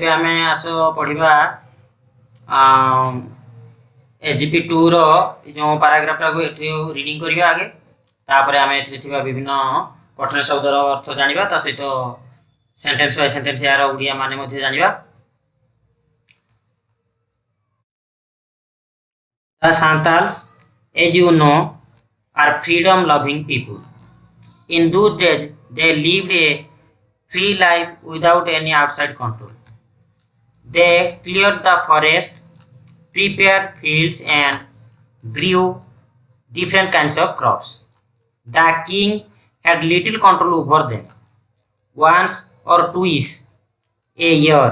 ଏବେ ଆମେ पढ़ा एसजीपी 2 रो जो पैराग्राफटा को रीडिंग करबा आगे तापर आम ए विभिन्न कठिन शब्दर अर्थ जाना ता सहित सेंटेंस बाय सेंटेंस यार उड़िया माने मध्य जानिबा। The Santals, as you know, are freedom-loving people. In those days, they lived a free life without any outside control. They cleared the forest, prepared fields, and grew different kinds of crops. The king had little control over them. Once or twice a year,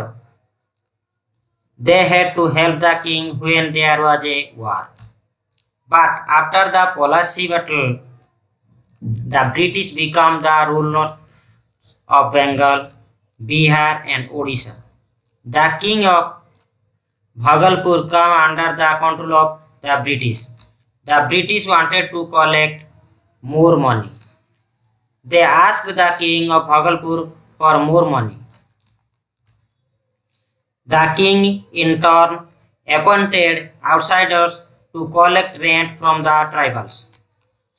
they had to help the king when there was a war. But after the Polassy battle, the British became the rulers of Bengal, Bihar, and Odisha. The king of Bhagalpur came under the control of the British. The British wanted to collect more money. They asked the king of Bhagalpur for more money. The king in turn appointed outsiders to collect rent from the tribals.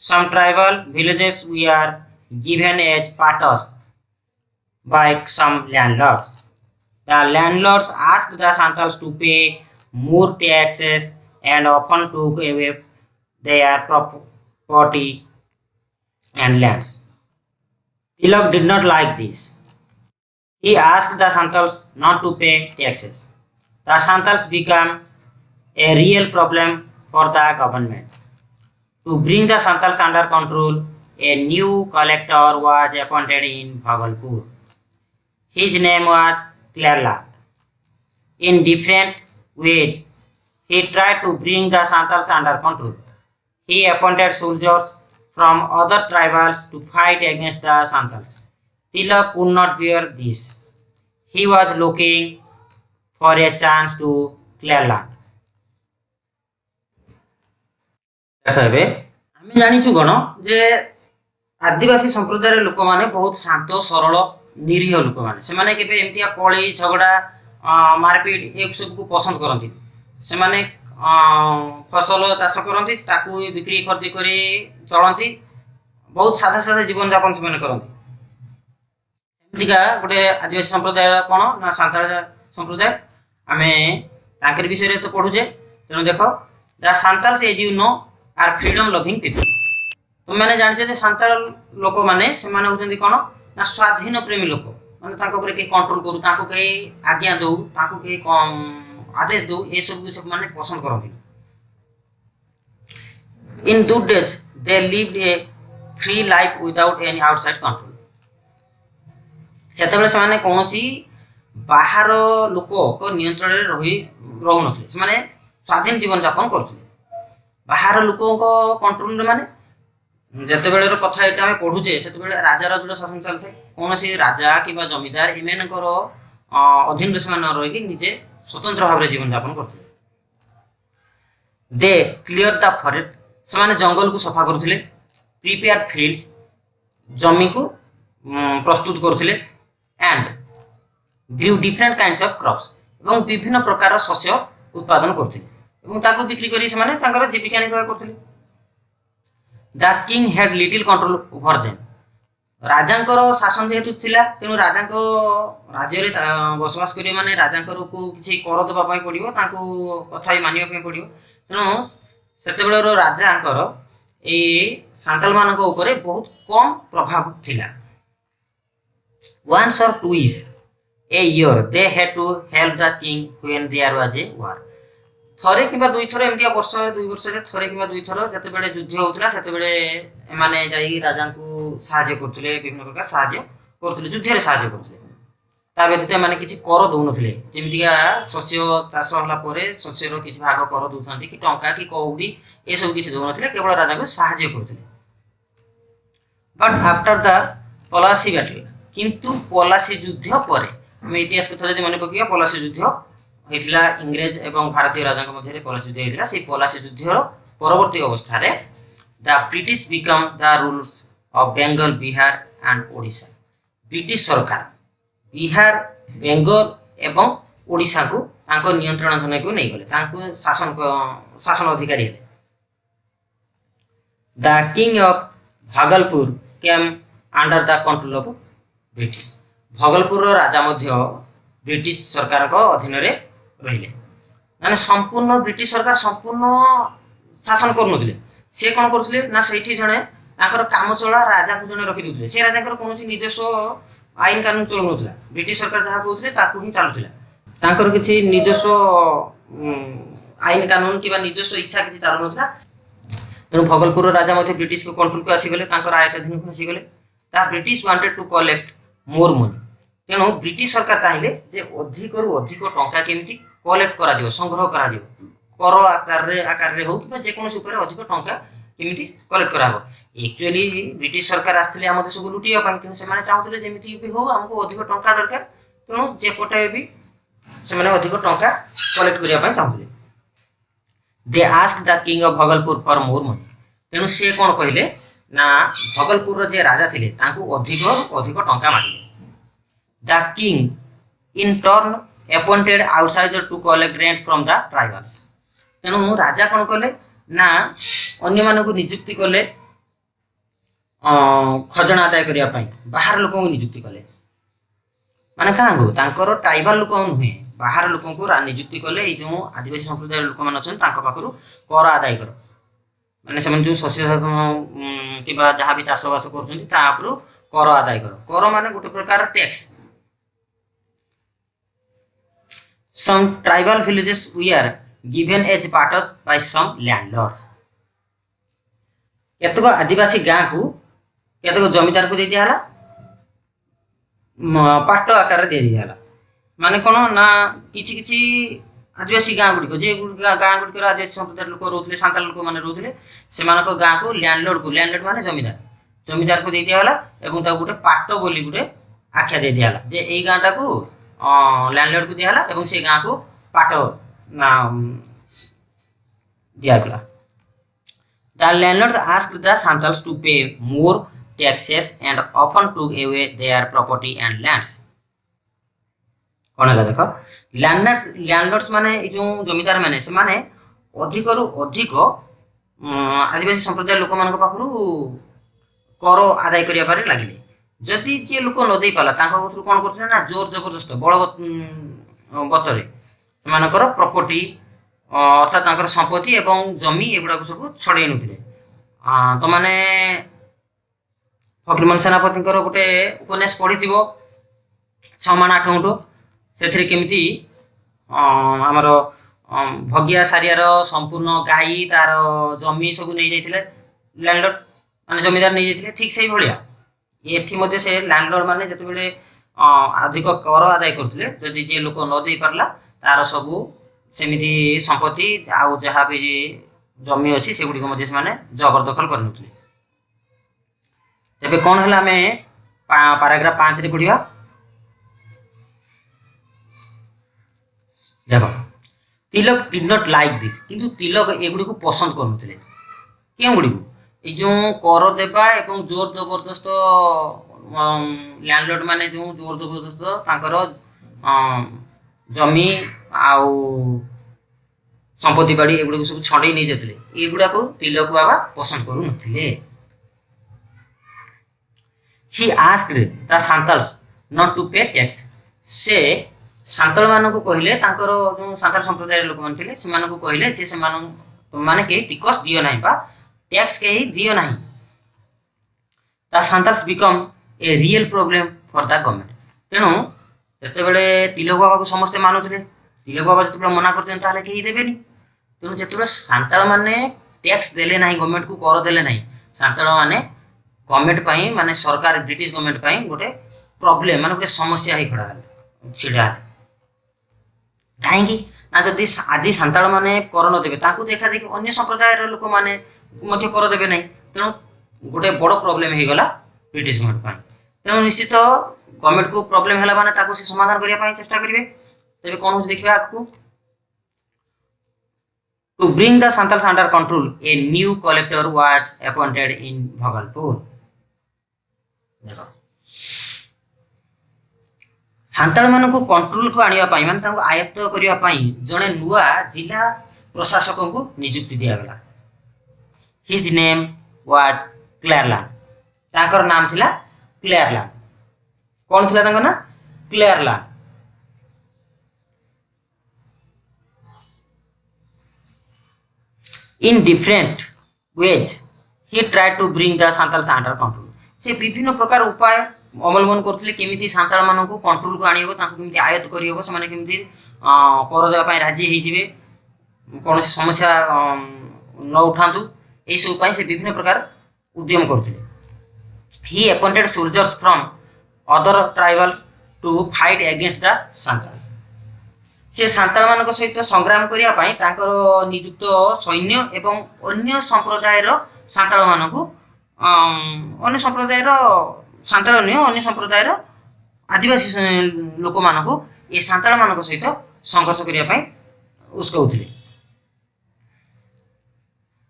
Some tribal villages were given as patas by some landlords. The landlords asked the Santals to pay more taxes and often took away their property and lands. Tilak did not like this. He asked the Santals not to pay taxes. The Santals became a real problem for the government. To bring the Santals under control, a new collector was appointed in Bhagalpur. His name was Clerland. In different ways, he tried to bring the Santals under control. He appointed soldiers from other tribals to fight against the Santals. Tilak could not bear this. He was looking for a chance to clear land. देखबे आमे जानिछु गण जे आदिवासी संप्रदाय लोक माने बहुत शांत सरल निरीह लोक माने से माने केबे एमतिया कळी झगड़ा मारपीट एक सब को पसंद करंती से माने फसल चाष करंती ताकू बिक्री खर्च करी चलंती बहुत सादा सादा जीवन यापन से माने करंती एमतिका गोटे आदिवासी संप्रदाय कोन ना सांताल संप्रदाय आमे तांकर विषय रे तो पढुजे तेनो देखो the Santals as you know are freedom loving people तो मैंने जानिछे जे सांताल लोक माने से माने होचंदी कोन ना स्वाधीन प्रेमी लोक माने तांको ऊपर के कंट्रोल करू तांको के आज्ञा दउ तांको के आदेश दउ ए सब सब माने पसंद करंती। इन those days they lived a free life without any outside control. सेतबेले से माने कोनोसी बाहर लोक को नियंत्रण रे रही रहउ नथले से माने स्वाधीन जीवन यापन करथले बाहर लोक को कंट्रोल रे माने जतेबेले रो कथा एटा हम पढुचे सेतबेले राजा राजुला शासन चलथे कोनोसी राजा किबा जमीदार एमेनकर अधीन रे मान रही कि निजे स्वतंत्र भाव रे जीवन यापन करथले। दे क्लियर द फॉरेस्ट से माने जंगल को सफा करथले प्रिपेयर्ड फील्ड्स जमी को प्रस्तुत करथले and grow different kinds of crops एवं विभिन्न प्रकार शस्य उत्पादन करथले एवं ताको बिक्री करी से माने तांकर जीविका निर्वाह करथले। The king had little control over them राजांकर शासन जेहेतु थिला तेनु राजांको राज्य रे बसवास करियो माने राजांकर को किछि कर देबा पई पड़िबो तांको कथा मानियो पई पड़िबो तेनु सेतेबेले रो राजांकर ए सांताल मानको ऊपर बहुत कम प्रभाव थिला। Once or twice a year they had to help the king when there was a war. थरे किबा दुई थरे एमतिया वर्ष दुई वर्ष रे थरे किबा दुई थरो जते बेले युद्ध होतला सेते बेले माने जाई राजा को सहायता करथले विभिन्न प्रकार सहायता करथले युद्ध रे सहायता करथले ता व्यतीत माने किछि कर दउ नथले जेमितिका शस्य चाष होला परे शस्य रो किछि भाग कर दउथंती कि टंका कि कौडी ए सब किछि दउ नथले केवल राजा को सहायता करथले। But after the Plassey battle किंतु पलासी युद्ध परे हम इतिहास कथा जदि माने पकिया पलासी युद्ध हेतिला इंग्रेज एवं भारतीय राजा के मध्य पलासी युद्ध हेतिला से पलासी युद्धर परवर्ती अवस्था रे the British become the rules of Bengal Bihar and Odisha. British सरकार बिहार बेंगल एवं ओडिशा को नियंत्रणाधीन को नहीं गले शासन अधिकारी हेले। The king of Bhagalpur came under the control of British. Bhagalpur राजा मध्य ब्रिटिश सरकार को अधीन रे रहिले, माने संपूर्ण ब्रिटिश सरकार संपूर्ण शासन करुनथिले। से कोन करथिले ना सेठी जणे तांकर काम चला राजा को जणे रखि दिउथिले। से राजाकर कोनोसी निजस्व आईन कानून चलु नथिला, ब्रिटिश सरकार जहा कहउथिले ताकू ही चालुथिला। तांकर किछि निजस्व आईन कानून किबा निजस्व इच्छा किछि चालु नथिला। तेणु भगलपुर राजा मध्य ब्रिटिश को कंट्रोल को आसीगले, तांकर आयत्ताधीन को आसीगले। ता British wanted to collect more money. तेणु ब्रिटिश सरकार चाहिए जे अधिक रु अधिक टंका केमिति कलेक्ट करा जिवो, संग्रह करा जिवो, कर आकार रे हो कि जेकोसी ऊपर अधिक टंका केमिति कलेक्ट करा हो। एक्चुअली ब्रिटिश सरकार आस्थिले हम देश को लुटिया पई, तेणु से माने चाहुतले जेमिति भी हो हमको अधिक टंका दरकार। तेणु जे पटे भी से माने अधिक टंका कलेक्ट करिया पई चाहुतले। They asked the king of Bhagalpur for more money. तेणु से कोन कहिले ना भागलपुर जे राजा थिले तांको अधिक टंका मांगिले। The king in turn appointed outsider to collect rent from the tribals. तेणु राजा कोन कले ना अन्य मानक नियुक्ति कले खजना आदाय करिया पई बाहर लोक को नियुक्ति कले, माने कहाँ को तांकर ट्राइबल लोक नुहे बाहर लोक को नियुक्ति कले। ए जो आदिवासी संप्रदाय लोक मान अछन तांको पाखरु कर आदाय कर, माने सेमन जो शस्य किबा जहाँ भी चाष बास करछन्ती ता उपरु कर आदाय कर। कर माने गोटे प्रकार tax. Some tribal villages were given as parts by some landlords। केतको आदिवासी गाँ को केतको जमीदार को दे दियाला, पाट आकार दे दियाला। माने कोन ना किछि किछि आदिवासी गाँ गुडी को जे गाँ गुडी को आदिवासी संप्रदाय लोक रहउथले, सांताल लोक माने रहउथले, सेमानक गाँ को लैंडलॉर्ड माने जमीदार को दे दियाला एवं ता गुटे पाट बोली गुटे आख्या दे दियाला जे एई गाँटा को लैंडलॉर्ड को दियाला एवं से गाँ को पाट ना दिया गला। The landlords asked the Santals to pay more taxes and often took away their property and lands। कौन है देखो लैंडलॉर्ड्स माने जो जमीदार माने से माने अधिक रु अधिक आदिवासी संप्रदाय लोक मान पाखरु कर आदाय करिया पारे लागिले। जदि जे लोक न देई पाला तांका कथरु कोन करथिले ना जोर जबरदस्त बळ बतरे सेमानकर प्रॉपर्टी अर्थात तांकर संपत्ति एवं जमी एगुडा को सब छड़े नथिले। तो माने फकीरमोहन सेनापतिकर गोटे उपन्यास पढ़िथिबो 6 मान 8 गुंठ, सेथिरे केमिति हमर भगिया सारियार संपूर्ण गाई तार जमी सब नहीं जाइथिले लैंडलॉर्ड माने जमीदार नहीं जाइथिले। ठीक सेही भलिया एठी मध्ये से लैंडलॉर्ड माने जते बेले अधिक कर आदाय करथिले, जदि जे लोक न देई परला तार सब सेमिति संपत्ति आउ जहाँ भी जमी अच्छी से गुड़िक मध्य से जबरदखल करनुथिले। तेबे कौन है आमे पैराग्राफ 5 रे पढ़िबा। देखो तिलक डिड नॉट लाइक दिस, किंतु तिलक एगुड़ी को पसंद करनुथिले। क्यों गुड़ी को जो कर देबा एवं जोर जबरदस्त लैंडलॉर्ड माने जो जोर जबरदस्त तांकर जमी आउ संपत्ति बाड़ी एगुड़ा को सब छड़े नहीं जाते, एगुड़ा को तिलक बाबा पसंद करू नथिले। He asked the Santals not to pay tax। से सांताल मान को कहले तांकर जो सांताल संप्रदाय लोक मान थिले से मान को कहले जे से माने के टिकस दियो नाही बा टैक्स के ही दियो नाही। The Santals become a real problem for the government। तेणु जते बेले तिलक बाबा को समस्त मानुथिले, तिलक बाबा जते बेले मना करछन ताले केही देबेनी। तेणु जते बेले सांताल माने टैक्स देले नाही, गवर्नमेंट को कर देले नाही, सांताल माने गवर्नमेंट पई माने सरकार ब्रिटिश गवर्नमेंट पई गोटे प्रॉब्लम माने गोटे समस्या ही खड़ा छिड़ा। काहेकि ना जदि आज सांताल माने कर न देबे ताकू देखा देखि अन्य संप्रदाय रो लोक माने मध्य कर देबे नाही। तेणु गोटे बड़ प्रॉब्लम हे गला ब्रिटिश गवर्नमेंट पई। तेणु निश्चित गवर्नमेंट को प्रॉब्लम हैला माने ताकू से समाधान करिया पई चेष्टा करिवे। तेबे कोन हो देखिबा आकू to bring the Santals under control a new collector was appointed in Bhagalpur। देखो सांताल मानक कंट्रोल को आनिया पाई माने तांको आयत्त करिया पाई जणे नुआ जिला प्रशासक को नियुक्ति दिया गला। His name was Cleveland. तांकर नाम थिला क्लेयरलैंड। कौन थिला तांको ना क्लेयरलैंड। In different ways he tried to bring the Santals under control। से विभिन्न प्रकार उपाय अवलंबन करथिले केमिति सांताल मानक कंट्रोल को आनिबो तांको केमिति आयत्त करियबो से माने केमिति कर देबा पय राजी हे जिवे कोन समस्या न उठांतु ए सब पय से विभिन्न प्रकार उद्यम करथिले। he appointed soldiers from other tribals to fight against the Santal। से सांताल मानक सहित संग्राम करिया पय तांकर नियुक्त सैन्य एवं अन्य संप्रदायर सांताल मानक अन्य संप्रदायर सांताल अन्य संप्रदायर आदिवासी लोक मानक ए सांताल मानक सहित संघर्ष करिया पय उस्कौथिले।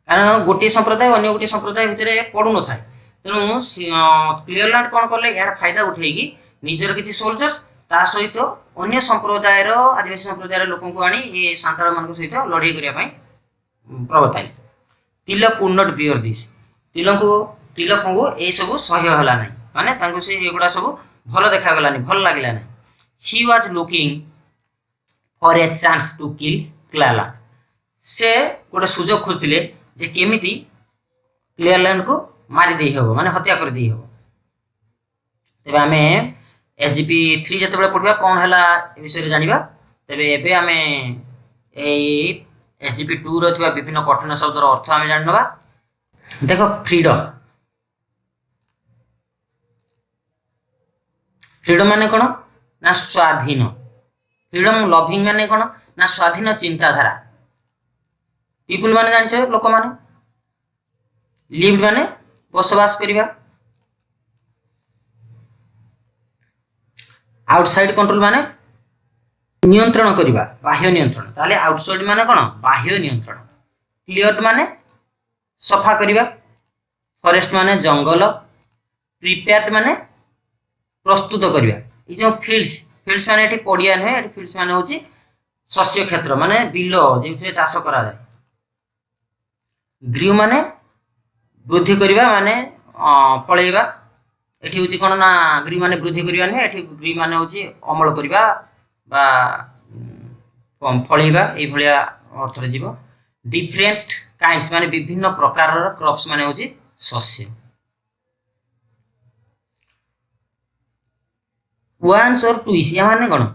कारण गोटे संप्रदाय अन्य गोटे संप्रदाय भितरे पडु न थाए तेनु क्लियरलैंड कोन करले यार फायदा उठेगी निजर किछि सोल्जर्स ता सहित अन्य संप्रदायर आदिवासी संप्रदायर लोक को आनी ए सांताल मानक सहित लड़ाई करिया पय प्रवर्ताइले। तिलक कुड नॉट बियर दिस। तिलक को ए सब सह्य होला नै माने तांको से एगुडा सब भलो देखा गलानी भल लागला नै। He was looking for a chance to kill Cleveland. से गोटे सुजोग खोजतिले जे केमिति क्लेयरलैंड को मारी देई हबो माने हत्या कर देई हबो। तबे हमें एसजीपी 3 जतबे पढिबा कोन हला ए विषय रे जानिबा। तबे एबे हमें ए एसजीपी 2 रो थिबा विभिन्न कठिन शब्दर अर्थ हमें जाननबा। देखो फ्रीडम। फ्रीडम माने कोन ना स्वाधीन। फ्रीडम लविंग माने कोन ना स्वाधीन चिंताधारा। पीपल माने जानिछो लोक माने। लिव्ड माने बसवास करिबा। आउटसाइड कंट्रोल माने नियंत्रण करिबा बाह्य नियंत्रण। ताले आउटसाइड माने कोन बाह्य नियंत्रण। क्लियर्ड माने सफा करिबा। फॉरेस्ट माने जंगल। प्रिपेयर्ड माने प्रस्तुत करिबा। ई जो फील्ड्स माने एठी पडिया नहे एठी फील्ड्स माने होची शस्य क्षेत्र माने बिलो जेथिरे चाष करा जाय। ग्रीव माने वृद्धि करिबा माने फळेबा। एठी होची कोन ना ग्रीव माने वृद्धि करिबा नै एठी ग्रीव माने होची अमल करिबा बा फळेबा ए भलिया अर्थ रे जीव। डिफरेंट काइंड्स माने विभिन्न प्रकारर क्रॉप्स माने होची शस्य। वन्स और ट्विस या माने कोन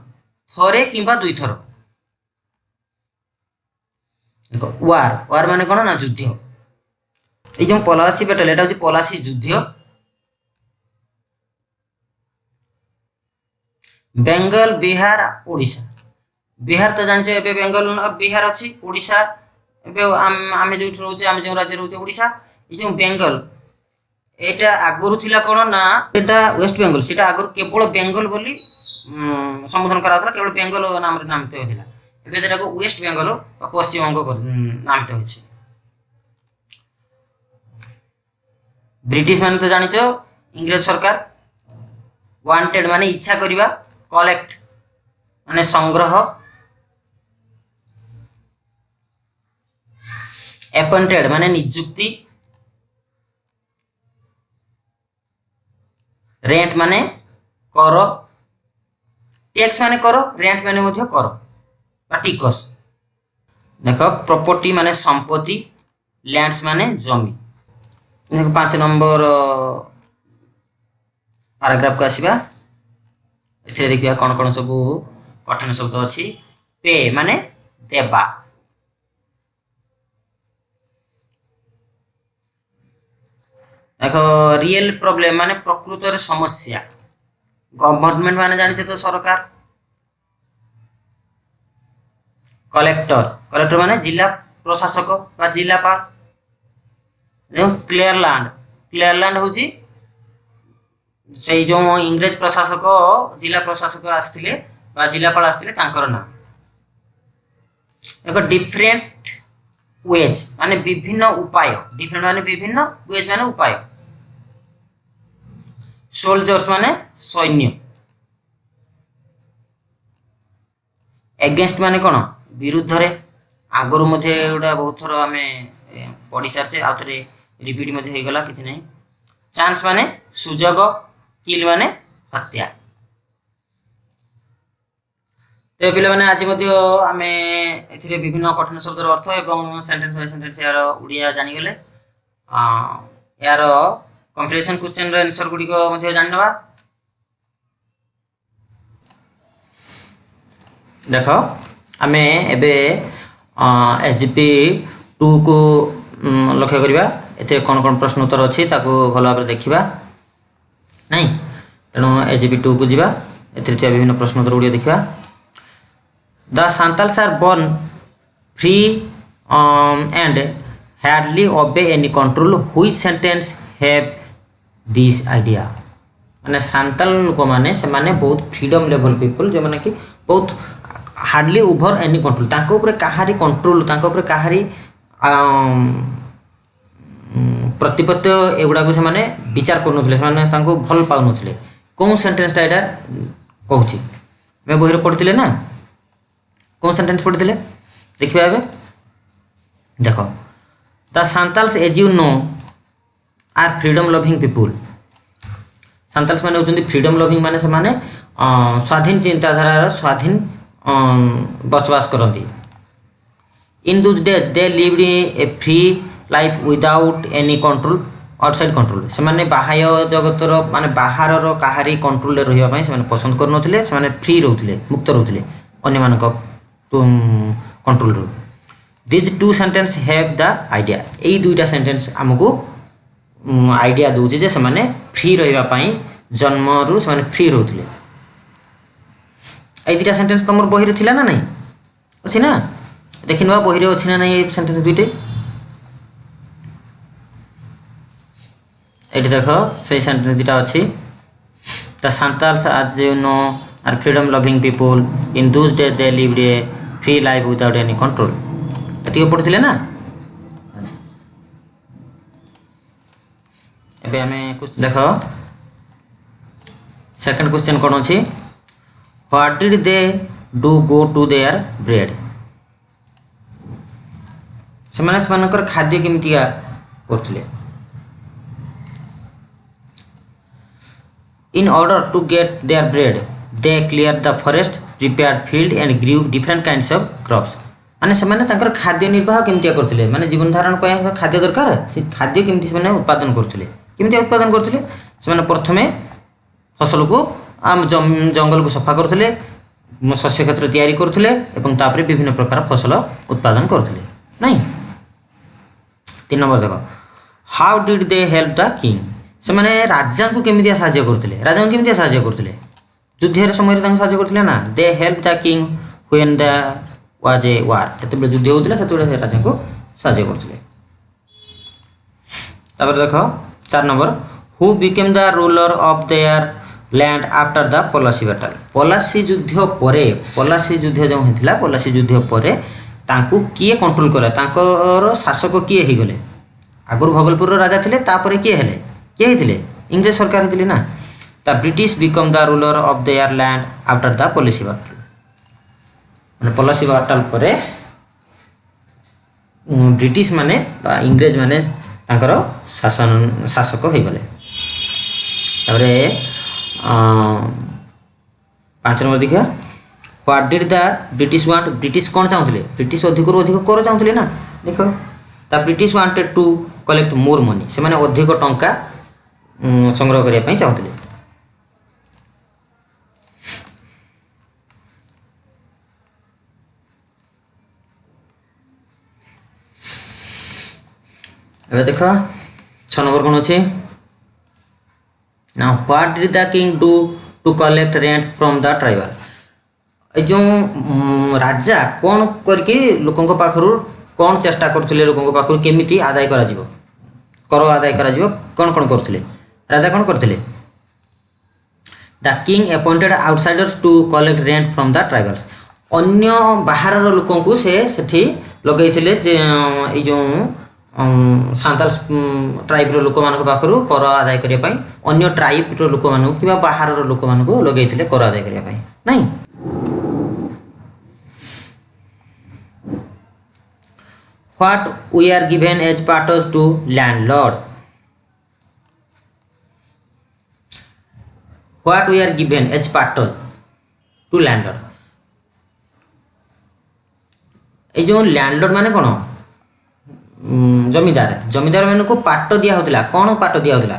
थरे किबा दुई थर। देखो वार माने कोन ना युद्ध। ए जो पलासी बैटल एटा होची पलासी युद्ध। बेंगल बिहार ओडिशा। बिहार तो जानिछे एबे बेंगल बिहार अछि ओडिशा एबे आमे जो रहउचे आमे जो राज्य रहउचे ओडिशा। ए जो बेंगल एटा आगरु थिला कोन ना एटा वेस्ट बेंगल सेटा आगरु केवल बेंगल बोली संबोधन कराथला केवल बेंगल नाम रे नामित होथिला। एबे एटा को वेस्ट बेंगल पश्चिम बंग नामित होछि। ब्रिटिश माने तो जानिछो इंग्लिश सरकार। वांटेड माने इच्छा करिबा। कलेक्ट माने संग्रह। अपॉइंटेड माने नियुक्ति। रेंट माने कर। टैक्स माने कर। रेंट माने मध्य कर बा टिकस। देखो प्रॉपर्टी माने संपत्ति। लैंड्स माने जमी। देखो 5 नंबर पैराग्राफ को आसीबा। एथे देखिया कोन कोन सब कठिन शब्द अछि। पे माने देबा। देखो रियल प्रॉब्लम माने प्रकृत रे समस्या। गवर्नमेंट माने जानिछे तो सरकार। कलेक्टर माने जिला प्रशासक बा जिलापाल। देखो क्लियरलैंड होची से जो इंग्रेज प्रशासक जिला प्रशासक आस्थिले बा जिलापाल आस्थिले तांकर नाम। देखो डिफरेंट वेज माने विभिन्न उपाय। डिफरेंट माने विभिन्न वेज माने उपाय। सोल्जर्स माने सैन्य। एगेन्स्ट माने कौन विरुद्ध रे आगुरी मध्य एगुड़ा बहुत थर आम पढ़ी सारी आउ थे रिपीट हो गला किसी नहीं चांस माने सुजोग किल माने हत्या तो पे आज आम ए विभिन्न कठिन शब्दर अर्थ और सेंटेंस बाय सेंटेंस यार उड़िया जानीगले यार कंप्रिहेंशन क्वेश्चन आंसर गुड़िक जानिनवा देख आम एबे एसजीपी 2 को लक्ष्य करवा ए कौन कौन प्रश्न उत्तर अच्छी भल भाव देखा नहीं तेणु एसजीपी 2 को जीवा ए विभिन्न प्रश्न उत्तर गुड़िक देखा the Santals are born free and hardly obey any control which sentence have this idea माने सांताल लोक माने से माने बहुत फ्रीडम लेवल पीपल जो माने कि बहुत हार्डली ओवर एनी कंट्रोल तांको ऊपर काहारी कंट्रोल तांको ऊपर काहारी प्रतिपत्ति एगुड़ा को से माने विचार कर नथिले माने तांको भल पाउ नथिले कोन सेंटेंस टा एटा कहूची मैं बहिर पढ़थिले ना कौन सेंटेंस पढ़थिले देखिबा एबे देखो the Santals as you know are freedom loving people Santals माने होचंदी फ्रीडम लविंग माने से माने स्वाधीन चिंताधारा स्वाधीन बसवास करती इन those days they lived a free life without any control outside control से माने बाह्य जगतर माने बाहर काहारी कंट्रोल रहिबा पई से माने पसंद कर नथिले से माने फ्री रहउथिले मुक्त रहउथिले अन्य मानक कंट्रोल रू these two sentence have the idea यही दुईटा सेंटेंस आमको आइडिया दूचे जे से माने फ्री रहिबा पई जन्म रु से माने फ्री रहउथिले ए दुईटा सेंटेंस तमर बही रे थिला ना नहीं अछि ना देखिनवा बही रे अछि ना नहीं ए सेंटेंस दुईटे एठी देखो से सेंटेंस दुईटा अछि the Santals as you know are freedom loving people in those days they lived a free life without any control एति पढ़थिले ना एबे हमें कुछ देखो सेकंड क्वेश्चन कोन अछि what did they do go to their bread सेमानकर खाद्य केमितिया करथिले in order to get their bread they clear the forest prepared field and grow different kinds of crops माने सेमाने तांकर खाद्य निर्वाह केमितिया करथिले माने जीवन धारण पय खाद्य दरकार से खाद्य केमिति सेमाने उत्पादन करथिले केमिति उत्पादन करथिले सेमाने प्रथमे फसल को आम जंगल को सफा करथिले शस्य क्षेत्र तैयारी करथिले एवं तापरे विभिन्न प्रकार फसल उत्पादन करथिले नहीं 3 नंबर देखो how did they help the king सेमाने राजा को केमिति सहायता करथिले राजा को केमिति सहायता करथिले युद्ध समय साहय करथिले ना they help the king when the was a war जते युद्ध होतिला सेते राजा को सहायता करथिले तापर देखो 4 number who became the ruler of their land after the Plassey battle Plassey युद्ध परे पलासी युद्ध जो हेतिला पलासी युद्ध परे तांको किए कंट्रोल करे तांकर शासक किए हे गले आगुर भगलपुर राजा थिले तापरे किए हेले किए हेतिले इंग्लिश सरकार हेतिले ना the British become the ruler of their land after the policy battle माने पॉलिसी बैटल परे ब्रिटिश माने बा इंग्रेज माने तांकर शासक हो गले तारे 5 नंबर देखिया what did the British want British कोन चाहुतले ब्रिटिश अधिक रु अधिक कर चाहुतले ना देखो the British wanted to collect more money से माने अधिक टंका संग्रह करिया पई चाहुतले एबे देखा 6 नंबर कोन अछि now what did the king do to collect rent from the tribal जो राजा कौन करके लोकों पाखरु कौन चेष्टा करथिले लोकों पाखरु केमिति आदाय करा जिवो कर आदाय करा जिवो कौन कौन करथिले राजा कौन करथिले the king appointed outsiders to collect rent from the tribals अन्य बाहर लोकों को से सेठी लगैथिले जे ए जो सांताल ट्राइब लोक मान पाखर कर आदाय करने अन्य ट्राइब लोक मान कि बाहर लोक मान लगेते कर आदाय करने नहीं What we are given as parts to landlord. What we are given as part to landlord. ए जो लैंडलॉर्ड माने कौन जमीदार मान को पाट दिया होता कौन पाट दिया होता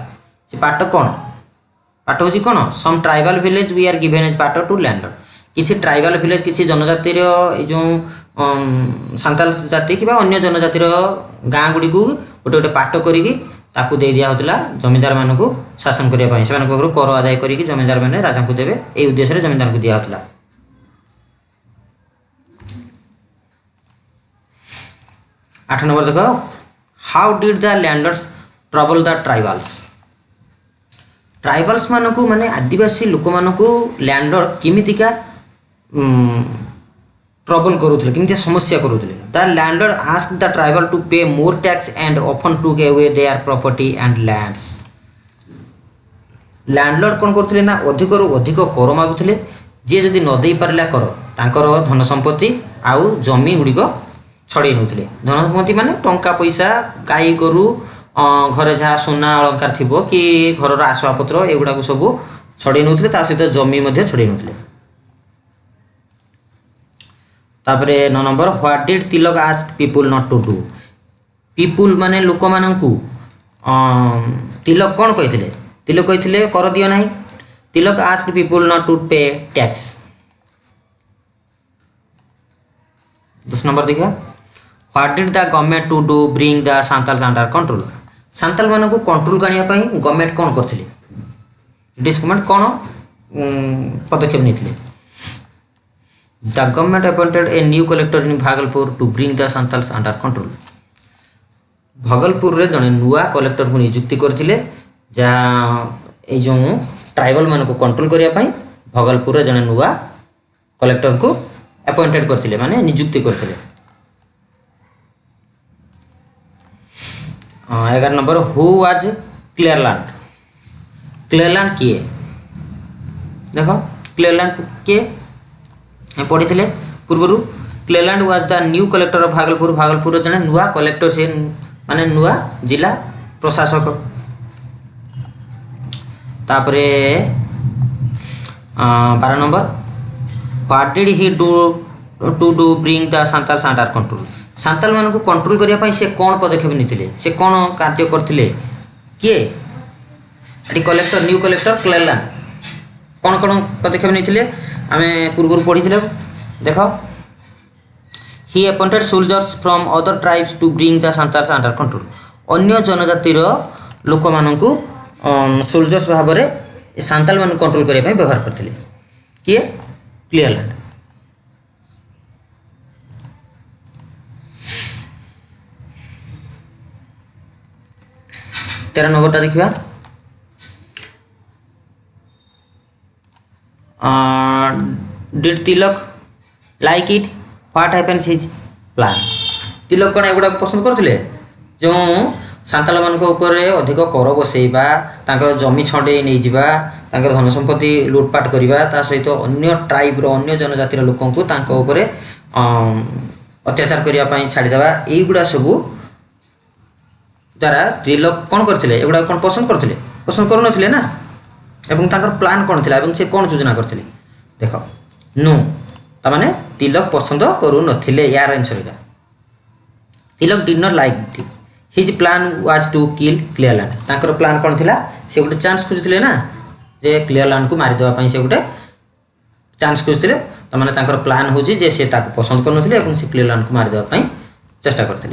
से पाट कौन पाट हूँ कौन some tribal village we are given as part to landlord किसी ट्राइबल विलेज किसी जनजातिर जो सांताल जाति कि अन्य जनजातिर गाँ गुड़ी को गोटे गोटे पाट करी दे दिया होता जमीदार मान को शासन करने से कर आदाय करी जमीदार मैंने राजा को देवे ये उद्देश्य जमीदार को दिया होता। 8 नंबर देखो how did the landlords trouble the tribals मान को माने आदिवासी लोक मान को लैंडलॉर्ड किमितिका ट्रबल करूथले किमितिया समस्या करूथले the landlord ask the tribal to pay more tax and often to give away their property and lands. Landlord कोन करथले ना अधिक रु अधिक कर मागुथले जे जदी न देई परला कर तांकर धन संपत्ति आउ जमी गुड़िक छड़े नौले धन संपत्ति माने टंका पैसा गाई गोरु घरे जहाँ सोना अलंकार थी कि घर आसवाबपत्र एगुड़ा सब छड़े नौले सहित जमी छड़े नौले। तापर 9 number what did Tilak ask people not to do. People माने लोक मानू तिलक कौन कही तिलक कही कर दियो नहीं Tilak ask people not to pay tax. 10 number देखा what did the government to do bring the Santals under control. Santal मान को कंट्रोल करने गवर्नमेंट कौन करते ब्रिटिश गवर्नमेंट कौन पदक्षेप नहीं the government appointed a new collector in Bhagalpur to bring the Santals under control. Bhagalpur रे जने नुआ कलेक्टर को नियुक्ति करथिले जहाँ जो ट्राइबल मान को कंट्रोल करने भागलपुर रे जने नुआ कलेक्टर को अपॉइंटेड करथिले माने नियुक्ति करथिले। 11 नंबर हु वाज क्लियरलैंड किए देख क्लियरलैंड किए पढ़ी थे पूर्वर Cleveland was the new collector of Bhagalpur जने नुआ कलेक्टर से माने नुआ जिला प्रशासक। तापरे 12 number what did he do to do bring the Santals under control. Santal मान को कंट्रोल करने से कौन पदक्षेप नहीं से कौन कार्य करते किए कलेक्टर न्यू कलेक्टर क्लियरलैंड कौन कौन पदक्षेप नहीं आम पूर्व पढ़ी देख he appointed soldiers from other tribes to bring the Santals under control. अन्य जनजातिर लोक मान को सोल्जर्स भाव में सांताल मान कंट्रोल करने व्यवहार करते किए क्लियरलैंड। 13 नंबरटा देखा did Tilak like it what happens his plan. Tilak कौन एगुड़ा पसंद करते जो सांताल मान अधिक कर बसैबा जमी छड़े नहीं जावा धन संपत्ति लुटपाट करवा सहित अन्य ट्राइब्र अन्य जनजातिर लोक अत्याचार करने छाड़ीदेवा युवा सबू द्वारा तिलक कौन करते एगुड़ा कौन पसंद करूँ ना एवं प्लान कौन थी से कौन योजना करते देख नो ताने तिलक पसंद करूँ यार आंसर इटा Tilak did not like his plan was to kill Cleveland. Plan कौन थी से गोटे चांस खोजुले ना जे क्लियरलैंड को मारिदेवाई से गोटे चांस खोजुले ताने प्लान हूँ जे से पसंद करूँ से क्लियरलैंड को मारिदेवाई चेष्टा करते।